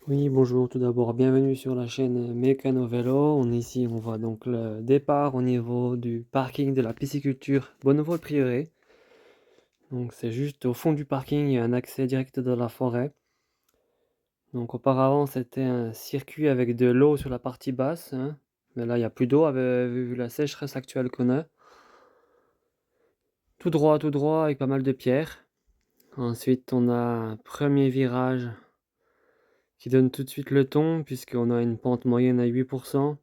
Oui, bonjour, tout d'abord, bienvenue sur la chaîne Mécano Vélo. Ici, on voit donc le départ au niveau du parking de la pisciculture Bonneval-Prieuré. Donc c'est juste au fond du parking, il y a un accès direct dans la forêt. Donc auparavant, c'était un circuit avec de l'eau sur la partie basse, hein. Mais là, il n'y a plus d'eau vu la sécheresse actuelle qu'on a. Tout droit, avec pas mal de pierres. Ensuite, on a un premier virage qui donne tout de suite le ton, puisqu'on a une pente moyenne à 8%.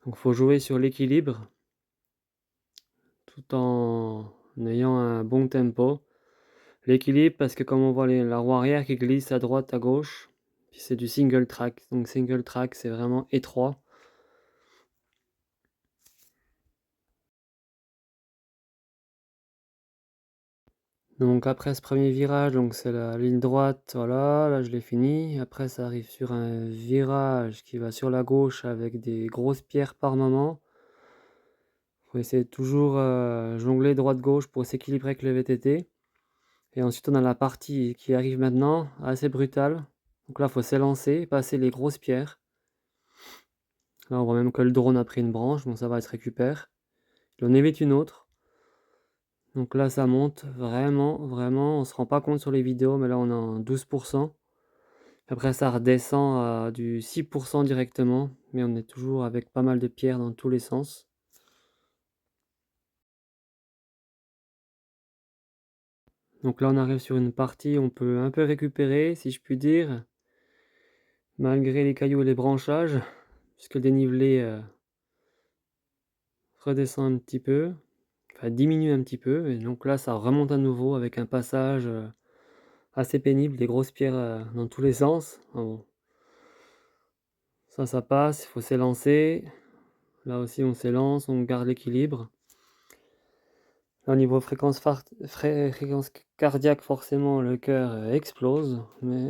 Donc faut jouer sur l'équilibre tout en ayant un bon tempo. L'équilibre parce que comme on voit la roue arrière qui glisse à droite, à gauche, puis c'est du single track. Donc single track, c'est vraiment étroit. Donc après ce premier virage, donc c'est la ligne droite, voilà, là je l'ai fini. Après ça arrive sur un virage qui va sur la gauche avec des grosses pierres par moment. Faut essayer de toujours jongler droite-gauche pour s'équilibrer avec le VTT. Et ensuite, on a la partie qui arrive maintenant, assez brutale. Donc là, il faut s'élancer, passer les grosses pierres. Là, on voit même que le drone a pris une branche, donc ça va, il se récupère. Il en évite une autre. Donc là, ça monte vraiment, vraiment. On se rend pas compte sur les vidéos, mais là, on est en 12%. Après, ça redescend à du 6% directement, mais on est toujours avec pas mal de pierres dans tous les sens. Donc là, on arrive sur une partie où on peut un peu récupérer, si je puis dire, malgré les cailloux et les branchages, puisque le dénivelé redescend un petit peu, enfin diminue un petit peu, et donc là ça remonte à nouveau avec un passage assez pénible, des grosses pierres dans tous les sens. Ah bon, ça passe, il faut s'élancer. Là aussi on s'élance, on garde l'équilibre. Là, au niveau fréquence cardiaque, forcément le cœur explose, mais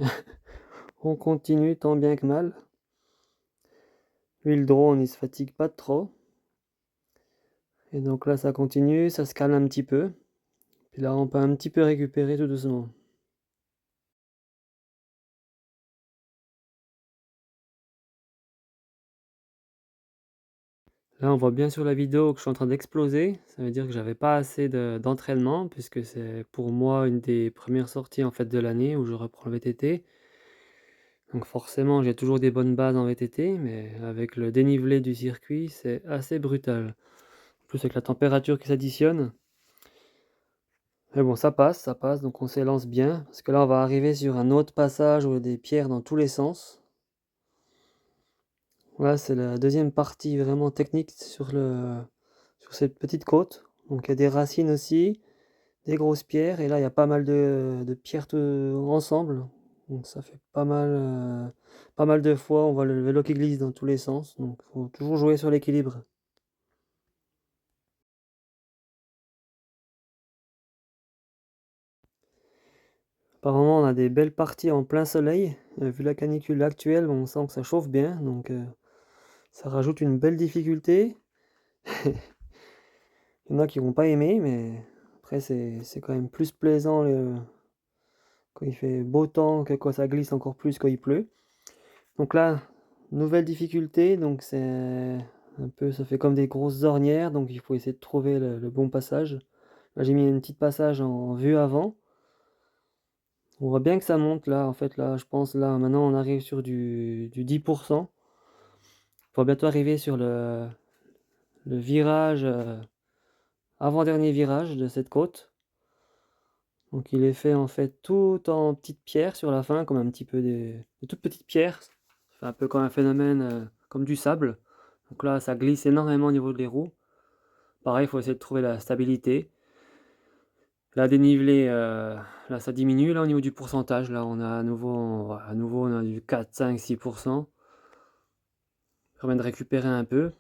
on continue tant bien que mal. Lui, le drone, il se fatigue pas trop. Et donc là, ça continue, ça se calme un petit peu. Puis là, on peut un petit peu récupérer tout doucement. Là, on voit bien sur la vidéo que je suis en train d'exploser. Ça veut dire que j'avais pas assez d'entraînement, puisque c'est pour moi une des premières sorties en fait de l'année où je reprends le VTT. Donc forcément, j'ai toujours des bonnes bases en VTT, mais avec le dénivelé du circuit, c'est assez brutal. En plus avec la température qui s'additionne. Mais bon, ça passe, donc on s'élance bien, parce que là, on va arriver sur un autre passage où il y a des pierres dans tous les sens. Voilà, c'est la deuxième partie vraiment technique sur cette petite côte. Donc il y a des racines aussi. Des grosses pierres et là il y a pas mal de pierres ensemble, donc ça fait pas mal de fois on voit le vélo qui glisse dans tous les sens, donc il faut toujours jouer sur l'équilibre. Apparemment on a des belles parties en plein soleil, vu la canicule actuelle on sent que ça chauffe bien, donc ça rajoute une belle difficulté. Il y en a qui vont pas aimer, mais après c'est quand même plus plaisant quand il fait beau temps que quand ça glisse encore plus quand il pleut. Donc là, nouvelle difficulté, donc c'est un peu, ça fait comme des grosses ornières, donc il faut essayer de trouver le bon passage. Là, j'ai mis une petite passage en vue avant. On voit bien que ça monte là, en fait, là, je pense, là, maintenant on arrive sur du 10%. Il faut bientôt arriver sur le virage, avant-dernier virage de cette côte. Donc il est fait en fait tout en petites pierres sur la fin, comme un petit peu des toutes petites pierres. Ça fait un peu comme un phénomène, comme du sable. Donc là, ça glisse énormément au niveau des roues. Pareil, il faut essayer de trouver la stabilité. La dénivelé, là, ça diminue là au niveau du pourcentage. Là, on a à nouveau, on a du 4, 5, 6%. Ça permet de récupérer un peu.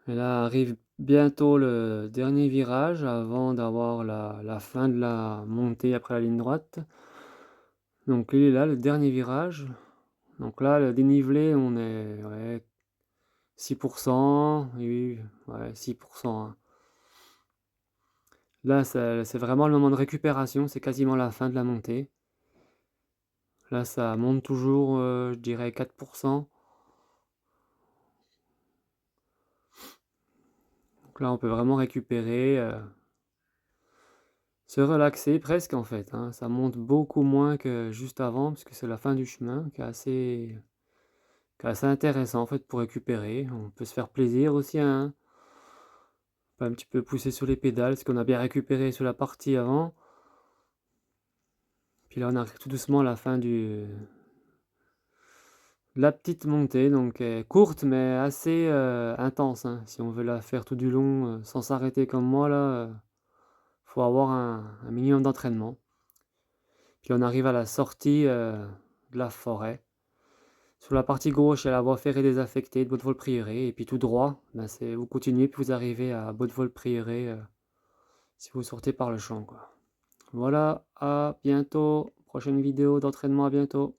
Et là arrive bientôt le dernier virage avant d'avoir la fin de la montée après la ligne droite. Donc il est là, le dernier virage. Donc là, le dénivelé, on est ouais, 6%. Oui, ouais, 6%, hein. Là, c'est vraiment le moment de récupération, c'est quasiment la fin de la montée. Là, ça monte toujours, je dirais 4. Donc là, on peut vraiment récupérer, se relaxer presque en fait, hein. Ça monte beaucoup moins que juste avant, puisque c'est la fin du chemin qui est assez intéressant en fait pour récupérer. On peut se faire plaisir aussi, hein. On peut un petit peu pousser sur les pédales, parce qu'on a bien récupéré sur la partie avant. Puis là, on arrive tout doucement à la fin de la petite montée, donc courte mais assez intense, hein. Si on veut la faire tout du long sans s'arrêter comme moi là, faut avoir un minimum d'entraînement. Puis on arrive à la sortie de la forêt. Sur la partie gauche, il y a la voie ferrée désaffectée de Bottevol-Prieuré, et puis tout droit, ben vous continuez puis vous arrivez à Bottevol-Prieuré si vous sortez par le champ, quoi. Voilà, à bientôt, prochaine vidéo d'entraînement, à bientôt.